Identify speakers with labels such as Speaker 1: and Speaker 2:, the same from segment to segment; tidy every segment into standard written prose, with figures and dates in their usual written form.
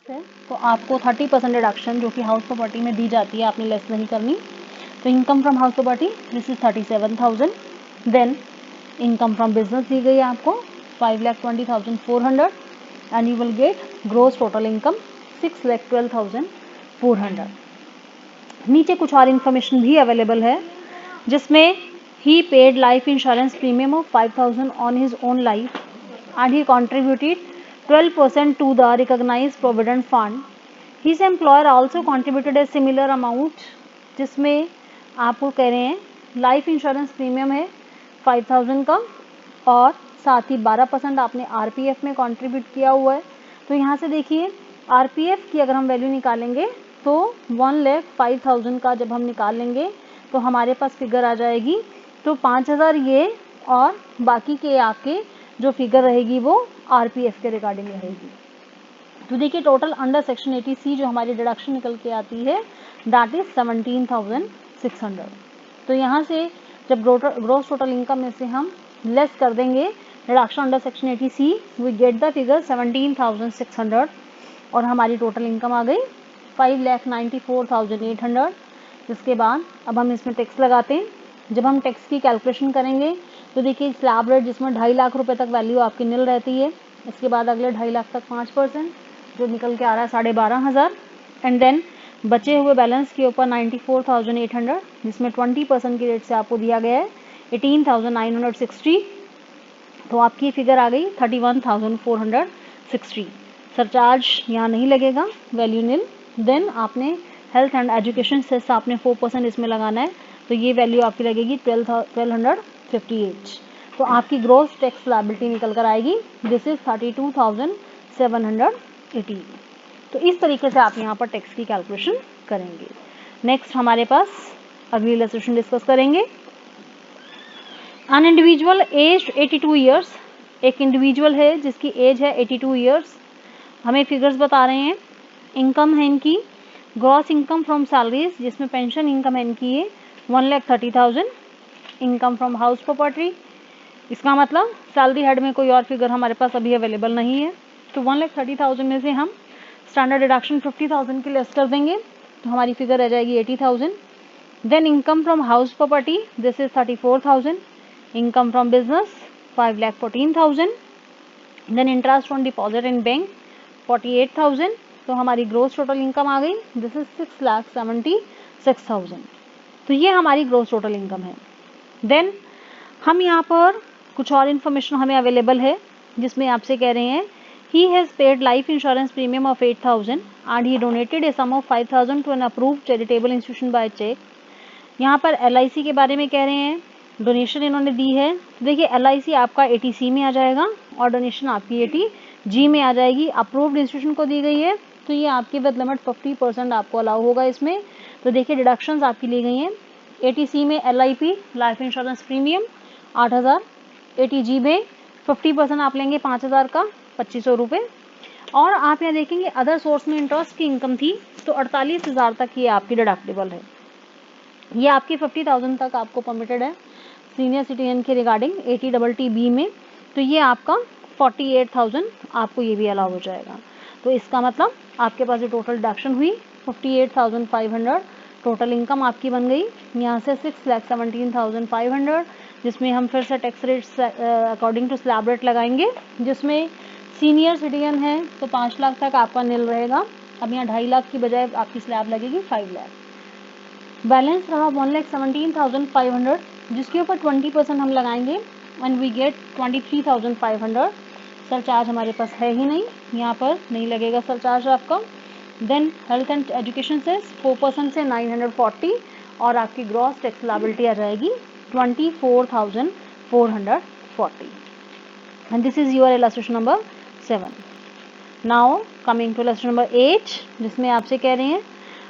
Speaker 1: है तो आपको 30% डिडक्शन जो कि हाउस प्रॉपर्टी में दी जाती है आपने लेस नहीं करनी। तो income from house property this is 37,000। Then income from business दी गई आपको 5,20,400 and you will get gross total income 6,12,400। नीचे कुछ और इन्फॉर्मेशन भी अवेलेबल है जिसमें he paid life insurance premium of 5,000 on his own life and he contributed 12% to the recognized provident fund. His employer also contributed a similar amount, जिसमें आपको कह रहे हैं लाइफ इंश्योरेंस प्रीमियम है 5,000 का और साथ ही 12% आपने आरपीएफ में कंट्रीब्यूट किया हुआ है। तो यहाँ से देखिए आरपीएफ की अगर हम वैल्यू निकालेंगे तो 1,05,000 का जब हम निकालेंगे तो हमारे पास फिगर आ जाएगी। तो 5,000 ये और बाकी के आपके जो फिगर रहेगी वो आरपीएफ के रिगार्डिंग रहेगी। तो देखिए टोटल अंडर सेक्शन 80C जो हमारी डिडक्शन निकल के आती है दैट इज 17,600। तो यहाँ से जब ग्रोस टोटल इनकम में से हम लेस कर देंगे deduction under section 80C we get the figure 17,600 और हमारी टोटल इनकम आ गई 5,94,800। जिसके बाद अब हम इसमें टैक्स लगाते हैं। जब हम टैक्स की कैलकुलेशन करेंगे तो देखिए स्लैब रेट जिसमें 2.5 लाख रुपए तक वैल्यू आपकी निल रहती है, इसके बाद अगले 2.5 लाख तक 5% जो निकल के आ रहा है 12,500 एंड देन बचे हुए बैलेंस के ऊपर 94,800 जिसमें 20% की रेट से आपको दिया गया है 18,960। तो आपकी फिगर आ गई 31,460। सरचार्ज यहाँ नहीं लगेगा, वैल्यू निल। देन आपने हेल्थ एंड एजुकेशन सेस आपने 4% इसमें लगाना है तो ये वैल्यू आपकी लगेगी 1258। तो आपकी ग्रोस टैक्स लायबिलिटी निकल कर आएगी दिस इज 32,780। तो इस तरीके से आप यहाँ पर टैक्स की कैलकुलेशन करेंगे। नेक्स्ट हमारे पास अगली इलस्ट्रेशन डिस्कस करेंगे। अन इंडिविजुअल एज 82 ईयर्स, एक इंडिविजुअल है जिसकी एज है 82 ईयर्स। हमें फिगर्स बता रहे हैं। इनकम है इनकी ग्रॉस इनकम फ्रॉम सैलरीज जिसमें पेंशन इनकम है इनकी है 1,30,000। इनकम फ्रॉम हाउस प्रॉपर्टी, इसका मतलब सैलरी हेड में कोई और फिगर हमारे पास अभी अवेलेबल नहीं है। तो 1,30,000 में से हम स्टैंडर्ड डिडक्शन 50,000 की लेस कर देंगे तो हमारी फिगर रह जाएगी 80,000। Then income from house property this is 34,000। Income from business 5,14,000। Then interest on deposit in bank 48,000। तो हमारी ग्रोस टोटल इनकम आ गई दिस इज 6,76,000। तो ये हमारी ग्रोस टोटल इनकम है। देन हम यहाँ पर कुछ और इन्फॉर्मेशन हमें अवेलेबल है जिसमें आपसे कह रहे हैं he has paid life insurance premium of 8,000 and he donated a sum of 5,000 to an approved charitable institution by cheque. यहाँ पर एलआईसी के बारे में कह रहे हैं, डोनेशन इन्होंने दी है। तो देखिए एलआईसी आपका 80C में आ जाएगा और डोनेशन आपकी 80G में आ जाएगी। अप्रूव्ड इंस्टीट्यूशन को दी गई है तो ये आपकी विद लिमिट 50% आपको अलाउ होगा इसमें। तो देखिए डिडक्शंस आपकी ली गई हैं 80C में LIP life insurance premium 8,000, 80G में 50% आप लेंगे 5,000 का 2,500 रुपये। और आप यहाँ देखेंगे अदर सोर्स में इंटरेस्ट की इनकम थी तो 48,000 तक ये आपकी डिडक्टेबल है। ये आपकी 50,000 तक आपको परमिटेड है सीनियर सिटीजन के रिगार्डिंग 80TTB में। तो ये आपका 48,000 आपको ये भी अलाउ हो जाएगा। तो इसका मतलब आपके पास जो टोटल डिडक्शन हुई 58,500 टोटल इनकम आपकी बन गई। यहाँ से 6,17,500 जिसमें हम फिर से tax rate according to slab rate लगाएंगे जिसमें सीनियर सिटीजन है तो 5 लाख तक आपका निल रहेगा। अब यहाँ 2.5 लाख की बजाय आपकी स्लैब लगेगी 5 लाख। बैलेंस रहा 1,17,500 जिसके ऊपर 20% हम लगाएंगे एंड वी गेट 23,500। सरचार्ज हमारे पास है ही नहीं, यहाँ पर नहीं लगेगा सरचार्ज आपका। देन हेल्थ एंड एजुकेशन से 4% से 940 और आपकी ग्रॉस टैक्स लायबिलिटी आ जाएगी 24,440 and this is your illustration number 7। Now coming to illustration number 8 जिसमें आपसे कह रहे हैं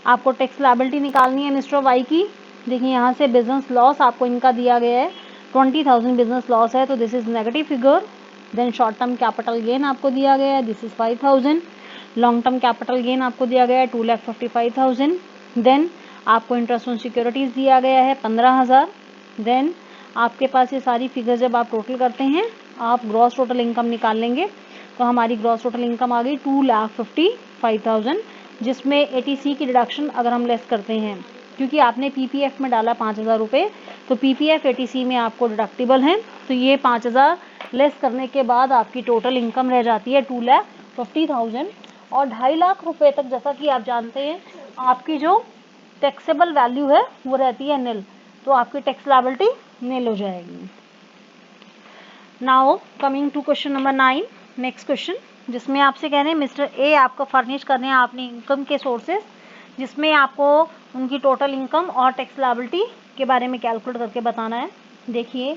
Speaker 1: आपको टैक्स लायबिलिटी निकालनी है मिस्टर वाई की। देखिए यहाँ से बिजनेस लॉस आपको इनका दिया गया है 20,000 बिजनेस लॉस है तो this is negative figure. Then short term capital gain आपको दिया गया है this is 5,000। Long term capital gain आपको दिया गया है 2,55,000। देन आपको इंटरेस्ट ऑन सिक्योरिटीज दिया गया है 15,000। देन आपके पास ये सारी फिगर जब आप टोटल करते हैं आप ग्रॉस टोटल इनकम निकाल लेंगे तो हमारी ग्रॉस टोटल इनकम आ गई 2,55,000, जिसमें ATC की डिडक्शन अगर हम लेस करते हैं, क्योंकि आपने PPF में डाला 5,000 रुपये, तो PPF ATC में आपको डिडक्टिबल है, तो ये 5,000 लेस करने के बाद आपकी टोटल इनकम रह जाती है 2,50,000। और 2.5 लाख रुपए तक, जैसा कि आप जानते हैं, आपकी जो टैक्सेबल वैल्यू है वो रहती है निल, तो आपकी टैक्स लायबिलिटी निल हो जाएगी। Now coming to question number 9, next question, जिसमें आपसे कह रहे हैं मिस्टर ए आपको फर्निश करने हैं आपने इनकम के सोर्सेज, जिसमें आपको उनकी टोटल इनकम और टैक्स लायबिलिटी के बारे में कैलकुलेट करके बताना है। देखिए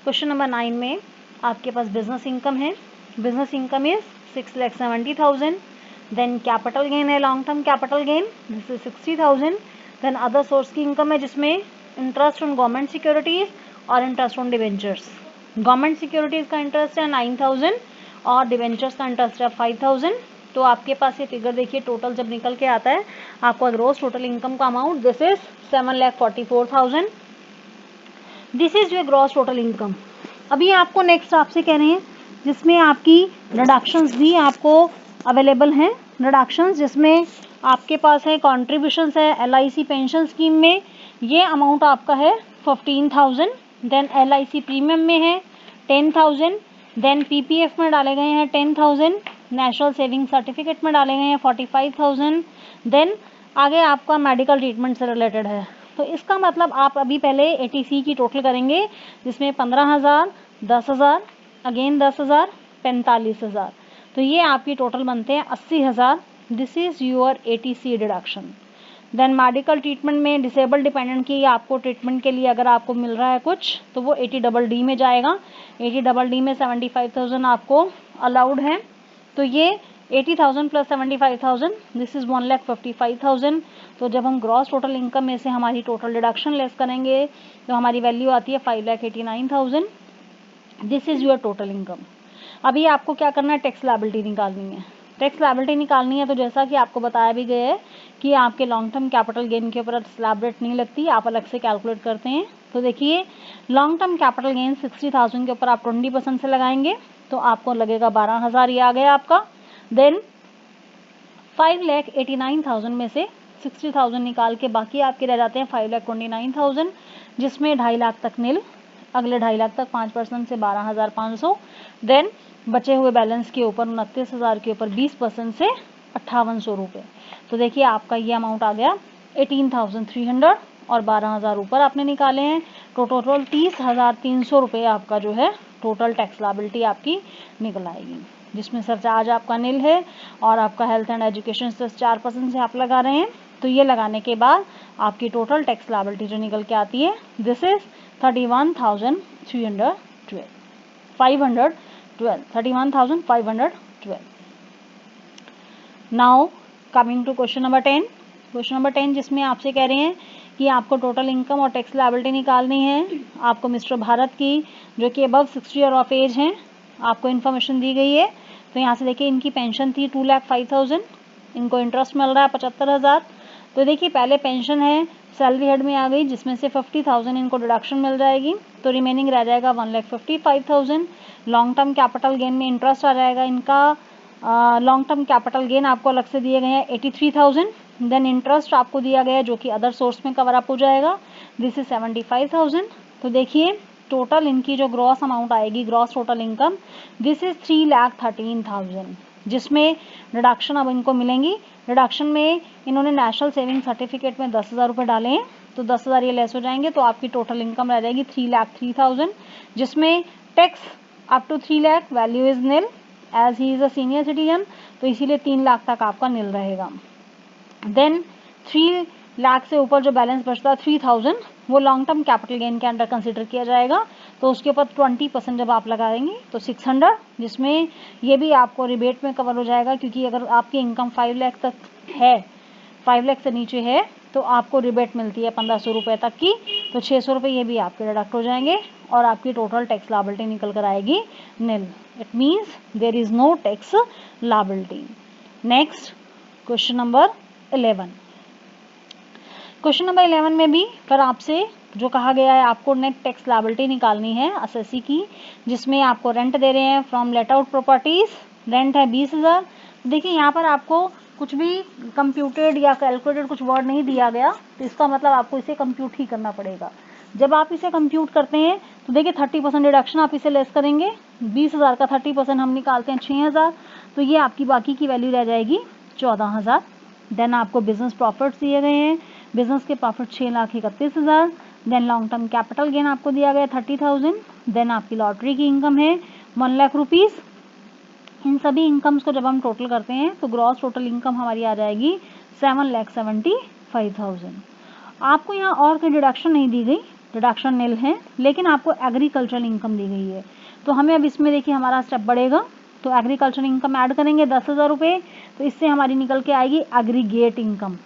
Speaker 1: क्वेश्चन नंबर 9 में आपके पास बिजनेस इनकम है, business income is 6,70,000, then capital gain है, long term capital gain, this is 60,000, then other source की इनकम है जिसमें इंटरेस्ट ऑन गवर्नमेंट सिक्योरिटीज और interest on debentures. Government securities का इंटरेस्ट है 9,000 और डिवेंचर्स का इंटरेस्ट है 5,000। तो आपके पास ये फिगर देखिए, टोटल जब निकल के आता है आपका ग्रोस टोटल इनकम का amount, this is 7,44,000, this is your gross total income. अभी आपको नेक्स्ट आपसे कह रहे हैं जिसमें आपकी डिडक्शंस भी आपको अवेलेबल हैं, डिडक्शंस जिसमें आपके पास है कॉन्ट्रीब्यूशंस है LIC पेंशन स्कीम में, ये अमाउंट आपका है 15,000, देन LIC प्रीमियम में है 10,000, देन PPF में डाले गए हैं 10,000, नेशनल सेविंग सर्टिफिकेट में डाले गए हैं 45,000, देन आगे आपका मेडिकल ट्रीटमेंट से रिलेटेड है। तो इसका मतलब आप अभी पहले ATC की टोटल करेंगे, जिसमें 15,000, 10,000, अगेन 10,000, 45,000, तो ये आपकी टोटल बनते हैं 80,000। This is your ATC deduction. Then medical treatment में डिसेबल डिपेंडेंट की आपको ट्रीटमेंट के लिए अगर आपको मिल रहा है कुछ, तो वो 80DD में जाएगा। 80DD में 75,000 आपको अलाउड है, तो ये 80,000 प्लस 75,000, दिस इज 1,55,000। तो जब हम ग्रॉस टोटल इनकम में से हमारी टोटल डिडक्शन लेस करेंगे तो हमारी वैल्यू आती है 5,89,000, this is your total income. अभी आपको क्या करना है, टैक्स लायबिलिटी निकालनी है। टैक्स लायबिलिटी निकालनी है तो जैसा कि आपको बताया भी गया है कि आपके लॉन्ग टर्म कैपिटल गेन के ऊपर स्लैब रेट नहीं लगती, आप अलग से कैलकुलेट करते हैं। तो देखिए लॉन्ग टर्म कैपिटल गेन 60,000 के ऊपर आप 20% से लगाएंगे तो आपको लगेगा 12,000, ये आ गया आपका। देन 5,89,000 में से 60,000 निकाल के बाकी आपके रह जाते हैं 5,29,000, जिसमें 2.5 लाख तक निल, अगले 2.5 लाख तक 5% से 12,500, देन बचे हुए बैलेंस के ऊपर 29,000 के ऊपर 20% से 5,800 रुपये। तो देखिए आपका ये अमाउंट आ गया 18,300 और 12,000 ऊपर आपने निकाले हैं, तो टोटल 30,300 रुपये आपका जो है टोटल टैक्स लायबिलिटी आपकी निकल आएगी, जिसमें सरचार्ज आपका निल है और आपका हेल्थ एंड एजुकेशन से 4% से आप लगा रहे हैं। तो ये लगाने के बाद आपकी टोटल टैक्स लायबिलिटी जो निकल के आती है, this is 31,512। Now coming to question number 10, question number 10 जिसमें आपसे कह रहे हैं कि आपको टोटल इनकम और टैक्स लायबिलिटी निकालनी है। आपको मिस्टर भारत की जो कि अबव 60 ईयर ऑफ एज हैं, आपको इन्फॉर्मेशन दी गई है। तो यहाँ से देखिए इनकी पेंशन थी 2,05,000, इनको इंटरेस्ट मिल रहा है 75,000। तो देखिए पहले पेंशन है सैलरी हेड में आ गई, जिसमें से 50,000 इनको डिडक्शन मिल जाएगी, तो रिमेनिंग रह जाएगा 1,55,000। लॉन्ग टर्म कैपिटल गेन में इंटरेस्ट आ जाएगा इनका, लॉन्ग टर्म कैपिटल गेन आपको अलग से दिए गए हैं 83,000, देन इंटरेस्ट आपको दिया गया है जो कि अदर सोर्स में कवर अप हो जाएगा, दिस इज 75,000। तो देखिए टोटल इनकी जो ग्रॉस अमाउंट आएगी, gross total income, this is 3,13,000, जिसमें डिडक्शन अब इनको मिलेंगी। डिडक्शन में इन्होंने नेशनल सेविंग सर्टिफिकेट में 10,000 रुपये डाले हैं, तो 10,000 ये लेस हो जाएंगे, तो आपकी टोटल इनकम रह जाएगी 3,03,000, जिसमें tax up to 3 lakh value is nil as he is a senior citizen, तो इसीलिए 3 लाख तक आपका निल रहेगा। देन 3 लाख से ऊपर जो बैलेंस बचता है 3,000, वो लॉन्ग टर्म कैपिटल गेन के अंडर कंसिडर किया जाएगा, तो उसके ऊपर 20% जब आप लगाएंगे तो 600, जिसमें ये भी आपको रिबेट में कवर हो जाएगा, क्योंकि अगर आपकी इनकम 5 लाख तक है, 5 लाख से नीचे है, तो आपको रिबेट मिलती है 1,500 रुपये तक की, तो 600 रुपये ये भी आपके डिडक्ट हो जाएंगे और आपकी टोटल टैक्स लायबिलिटी निकल कर आएगी nil. It means there is no tax liability. Next question number 11, question number 11 में भी फिर आपसे जो कहा गया है आपको नेट टैक्स लायबिलिटी निकालनी है असेसी की, जिसमें आपको रेंट दे रहे हैं from let out properties, rent है 20,000। देखिए यहाँ पर आपको कुछ भी कंप्यूटेड या कैलकुलेटेड कुछ वर्ड नहीं दिया गया, तो इसका मतलब आपको इसे कंप्यूट ही करना पड़ेगा। जब आप इसे कंप्यूट करते हैं तो देखिए 30% डिडक्शन आप इसे लेस करेंगे, 20,000 का 30% हम निकालते हैं 6,000, तो ये आपकी बाकी की वैल्यू रह जाएगी 14,000। देन आपको बिजनेस प्रॉफिट्स दिए गए हैं, बिजनेस के profit 6,31,000। Then long term capital gain आपको दिया गया 30,000। देन आपकी लॉटरी की इनकम है 1 लाख रुपीज़। इन सभी इनकम्स को जब हम टोटल करते हैं तो ग्रॉस टोटल इनकम हमारी आ जाएगी 7,75,000। आपको यहाँ और कोई डिडक्शन नहीं दी गई, डिडक्शन निल है, लेकिन आपको एग्रीकल्चरल इनकम दी गई है। तो हमें अब इसमें देखिए हमारा स्टेप बढ़ेगा, तो एग्रीकल्चरल इनकम ऐड करेंगे 10,000 रुपये, तो इससे हमारी निकल के आएगी एग्रीगेट इनकम।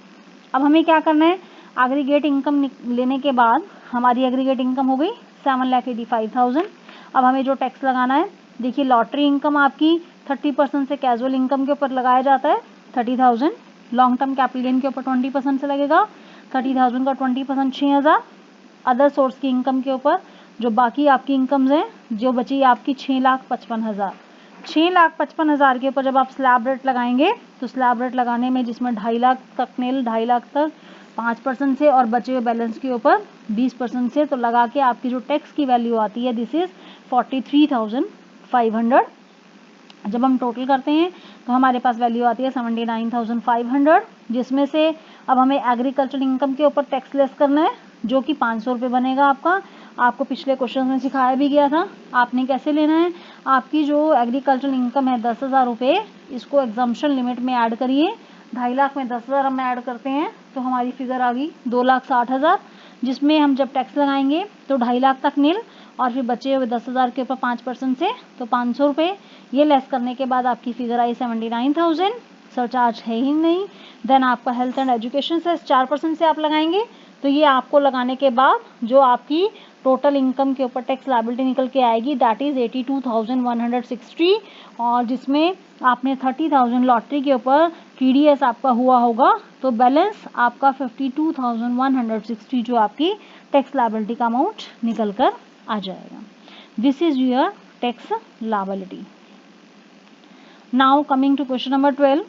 Speaker 1: अब हमें क्या करना है, एग्रीगेट इनकम लेने के बाद हमारी एग्रीगेट इनकम हो गई 7,85,000। अब हमें जो टैक्स लगाना है, देखिए लॉटरी इनकम आपकी 30% से कैजुअल इनकम के ऊपर लगाया जाता है 30,000। लॉन्ग टर्म कैपिटल गेन के ऊपर 20% से लगेगा 30,000 का 20% 6,000। अदर सोर्स की इनकम के ऊपर जो बाकी आपकी इनकम्स हैं जो बची आपकी 6,55,000। 6,55,000 के ऊपर जब आप स्लैब रेट लगाएंगे तो स्लैब रेट लगाने में जिसमें 2.5 लाख तक नील 2.5 लाख तक 5% से और बचे हुए बैलेंस के ऊपर 20% से, तो लगा के आपकी जो टैक्स की वैल्यू आती है दिस इज 43,500। जब हम टोटल करते हैं तो हमारे पास वैल्यू आती है 79,500, जिसमें से अब हमें एग्रीकल्चर इनकम के ऊपर टैक्स लेस करना है जो कि 500 रुपये बनेगा आपका। आपको पिछले क्वेश्चन में सिखाया भी गया था आपने कैसे लेना है। आपकी जो एग्रीकल्चर इनकम है 10,000 रुपये, इसको एग्जम्पशन लिमिट में ऐड करिए। 2.5 लाख में 10,000 हम ऐड करते हैं तो हमारी फिगर आ गई 2,60,000, जिसमें हम जब टैक्स लगाएंगे तो 2.5 लाख तक नील और फिर बचे हुए 10,000 के ऊपर 5% से तो 500 रुपये। ये लेस करने के बाद आपकी फिगर आई 79,000। सरचार्ज है ही नहीं। देन आपका हेल्थ एंड एजुकेशन से 4% से आप लगाएंगे, तो ये आपको लगाने के बाद जो आपकी टोटल इनकम के ऊपर टैक्स लायबिलिटी निकल के आएगी दैट इज 82,160, और जिसमें आपने 30,000 लॉटरी के ऊपर TDS आपका हुआ होगा, तो बैलेंस आपका 52,160 जो आपकी टैक्स लायबिलिटी का अमाउंट निकल कर आ जाएगा। This is your tax liability. Now coming to question number 12।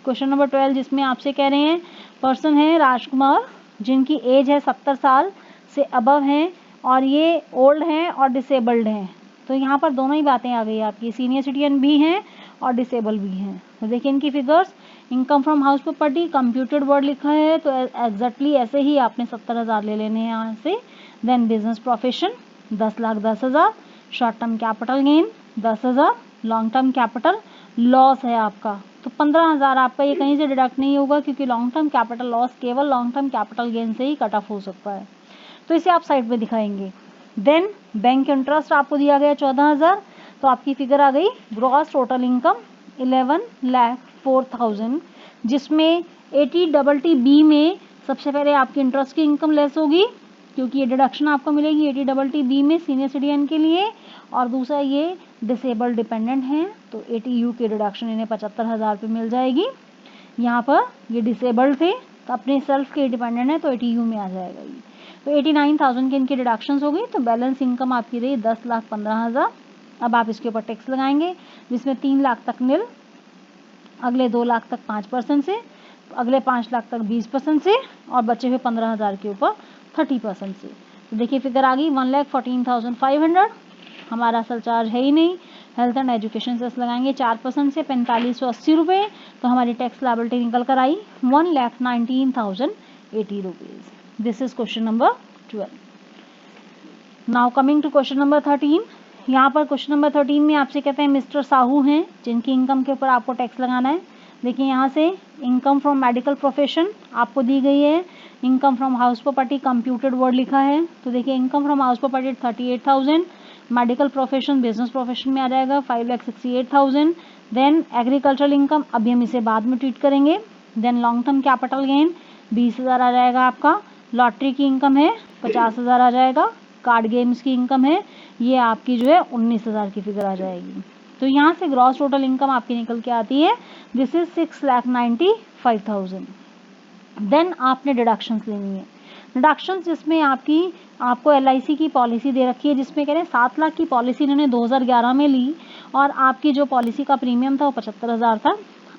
Speaker 1: Question number 12 जिसमें आपसे कह रहे हैं पर्सन है राजकुमार जिनकी एज है 70 साल से अबव हैं और ये ओल्ड हैं और डिसेबल्ड हैं। तो यहाँ पर दोनों ही बातें आ गई आपकी, सीनियर सिटीजन भी हैं और डिसेबल भी हैं। तो देखिए इनकी figures, income from house property computed word लिखा है तो एग्जैक्टली ऐसे ही आपने 70,000 ले लेने हैं यहाँ से। Then business profession 10,10,000, short term capital gain 10,000, long term capital loss है आपका तो 15,000 आपका ये कहीं से डिडक्ट नहीं होगा क्योंकि लॉन्ग टर्म कैपिटल लॉस केवल लॉन्ग टर्म कैपिटल गेन से ही कट ऑफ हो सकता है, तो इसे आप साइड में दिखाएंगे। देन बैंक इंटरेस्ट आपको दिया गया 14,000, तो आपकी फिगर आ गई ग्रॉस टोटल इनकम 11,04,000, जिसमें 80TTB में सबसे पहले आपकी इंटरेस्ट की इनकम लेस होगी क्योंकि ये डिडक्शन आपको मिलेगी 80TTB में सीनियर सिटीजन के लिए, और दूसरा ये डिसेबल डिपेंडेंट हैं तो 80U की डिडक्शन इन्हें 75,000 पे मिल जाएगी। यहाँ पर ये डिसेबल्ड थे तो अपने सेल्फ के डिपेंडेंट है तो 80U में आ जाएगा ये, तो 89,000 की इनकी डिडक्शंस हो गई, तो बैलेंस इनकम आपकी रही 10,15,000। अब आप इसके ऊपर टैक्स लगाएंगे जिसमें 3 लाख तक नील, अगले 2 लाख तक 5% से, अगले 5 लाख तक 20% से और बचे हुए 15,000 के ऊपर 30% से। तो देखिए फिगर आ गई 1,14,500। हमारा सरचार्ज है ही नहीं। हेल्थ एंड एजुकेशन सेस लगाएंगे 4% से 4,580 रुपये, तो हमारी टैक्स लायबिलिटी निकल कर आई 1,19,080 rupees. This is question number 12। Now coming to question number 13। यहाँ पर क्वेश्चन नंबर 13 में आपसे कहते हैं मिस्टर साहू हैं जिनकी इनकम के ऊपर आपको टैक्स लगाना है। देखिए यहाँ से इनकम फ्रॉम मेडिकल प्रोफेशन आपको दी गई है, income from house property computed word लिखा है, तो देखिए income from house property 38,000, medical profession business profession में आ जाएगा 5,68,000। देन एग्रीकल्चरल इनकम अभी हम इसे बाद में ट्रीट करेंगे। Then long term capital gain 20,000 आ जाएगा आपका, लॉटरी की इनकम है 50,000 आ जाएगा, कार्ड गेम्स की इनकम है ये आपकी जो है 19,000 की फिगर आ जाएगी। तो यहाँ से ग्रॉस टोटल इनकम आपकी निकल के आती है दिस इज 6,95,000। देन आपने डिडक्शंस लेनी है। डिडक्शंस जिसमें आपको LIC की पॉलिसी दे रखी है, जिसमें कह रहे हैं 7 लाख की पॉलिसी इन्होंने 2011 में ली और आपकी जो पॉलिसी का प्रीमियम था वो 75,000 था।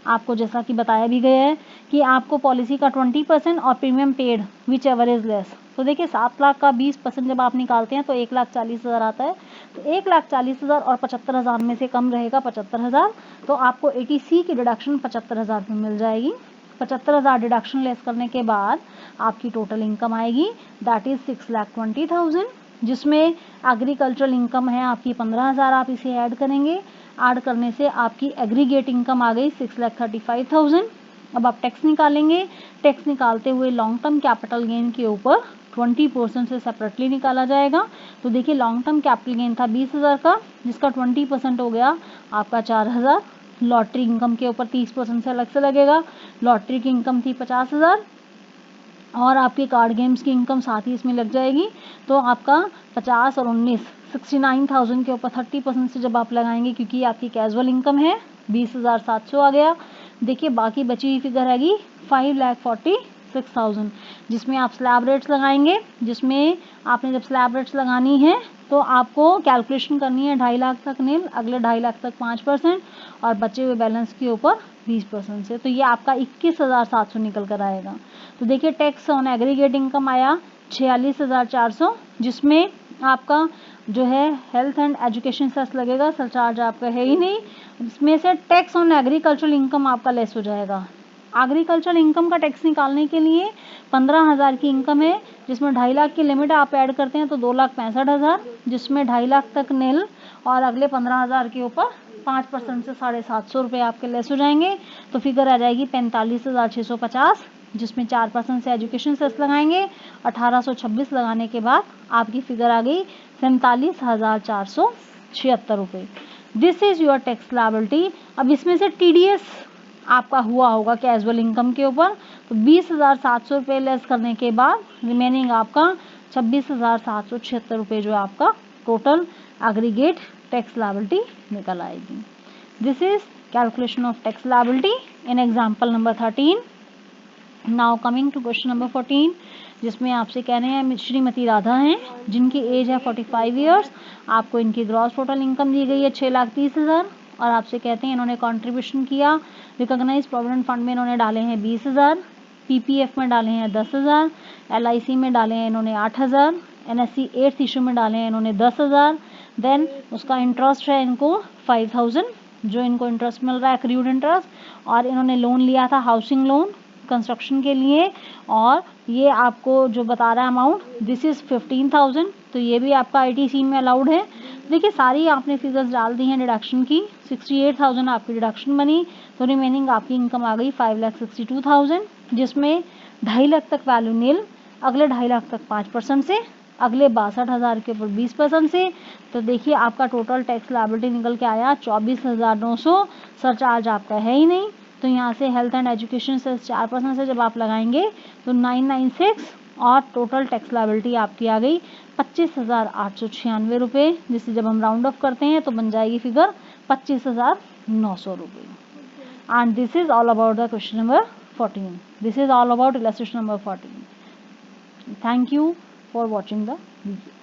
Speaker 1: आपको जैसा कि बताया भी गया है कि आपको पॉलिसी का 20% और premium paid which ever is less. तो देखिए 7 लाख का 20% जब आप निकालते हैं तो 1,40,000 आता है। तो 1,40,000 और 75,000 में से कम रहेगा 75,000, तो आपको ATC की डिडक्शन 75,000 में मिल जाएगी। 75,000 डिडक्शन लेस करने के बाद आपकी टोटल इनकम आएगी दैट इज 6,20,000, जिसमें एग्रीकल्चरल इनकम है आपकी 15,000, आप इसे ऐड करेंगे। ऐड करने से आपकी एग्रीगेट इनकम आ गई 6,35,000। अब आप टैक्स निकालेंगे। टैक्स निकालते हुए लॉन्ग टर्म कैपिटल गेन के ऊपर 20% से सेपरेटली निकाला जाएगा। तो देखिए लॉन्ग टर्म कैपिटल गेन था 20,000 का, जिसका 20% हो गया आपका 4,000। लॉटरी इनकम के ऊपर 30% से अलग से लगेगा। लॉटरी की इनकम थी 50,000 और आपके कार्ड गेम्स की इनकम साथ ही इसमें लग जाएगी। तो आपका 50 और 19 69,000 के ऊपर 30% से जब आप लगाएंगे, क्योंकि आपकी कैजुअल इनकम है, 20,700 आ गया। देखिए बाकी बची हुई फिगर आएगी 5,46,000, जिसमें आप स्लैब रेट्स लगाएंगे। जिसमें आपने जब स्लैब रेट्स लगानी है तो आपको कैलकुलेशन करनी है 2.5 लाख तक नील, अगले 2.5 लाख तक 5% और बचे हुए बैलेंस के ऊपर 20% से। तो ये आपका 21,700 निकल कर आएगा। तो देखिए टैक्स ऑन एग्रीगेट इनकम आया 46,400, जिसमें आपका जो है हेल्थ एंड एजुकेशन सेस लगेगा, सरचार्ज आपका है ही नहीं। इसमें से टैक्स ऑन एग्रीकल्चरल इनकम आपका लेस हो जाएगा। एग्रीकल्चरल इनकम का टैक्स निकालने के लिए 15,000 की इनकम है, जिसमें 2.5 लाख की लिमिट आप ऐड करते हैं तो 2,65,000, जिसमें 2.5 लाख तक नील और अगले 15,000 के ऊपर 5% से 750 रुपये आपके लेस हो जाएंगे। तो फिगर आ जाएगी 45,650, जिसमें 4% से एजुकेशन सेस लगाएंगे। 1,826 लगाने के बाद आपकी फिगर आ गई 47,476 रुपये। This is your tax liability. अब इसमें से TDS आपका हुआ होगा कैजुअल इनकम के ऊपर, तो 20,700 रुपये लेस करने के बाद रिमेनिंग आपका 26,776 रुपये जो आपका टोटल एग्रीगेट टैक्स लायबिलिटी निकल आएगी। This is calculation of tax liability in example number 13। Now coming to question number 14, जिसमें आपसे कह रहे हैं श्रीमती राधा हैं, जिनकी एज है 45 ईयर्स। आपको इनकी ग्रॉस टोटल इनकम दी गई है 6,30,000 और आपसे कहते हैं इन्होंने कंट्रीब्यूशन किया रिकॉग्नाइज प्रोविडेंट फंड में इन्होंने डाले हैं 20,000, PPF में डाले हैं 10,000, LIC में डाले हैं इन्होंने 8,000, NSC 8th इशू में डाले हैं इन्होंने 10,000। देन उसका इंटरेस्ट है इनको 5,000, जो इनको इंटरेस्ट मिल रहा है एक्रूड इंटरेस्ट। और इन्होंने लोन लिया था हाउसिंग लोन कंस्ट्रक्शन के लिए, और ये आपको जो बता रहा है अमाउंट दिस इज 15,000, तो ये भी आपका ITC में अलाउड है। देखिए सारी आपने फिगर्स डाल दी हैं डिडक्शन की। 68,000 आपकी डिडक्शन बनी, तो रिमेनिंग आपकी इनकम आ गई 5,62,000, जिसमें 2.5 लाख तक वैल्यू नील, अगले 2.5 लाख तक 5% से, अगले 62,000 के ऊपर 20% से। तो देखिए आपका टोटल टैक्स लायबिलिटी निकल के आया 24,900। सरचार्ज आपका है ही नहीं, तो यहाँ से हेल्थ एंड एजुकेशन से 4% से जब आप लगाएंगे तो 996 और टोटल टैक्स लायबिलिटी आपकी आ गई 25,896 रुपये, जिसे जब हम राउंड ऑफ करते हैं तो बन जाएगी फिगर 25,900 रुपये। And this is all about the question number 14. This is all about illustration number 14. Thank you for watching the video.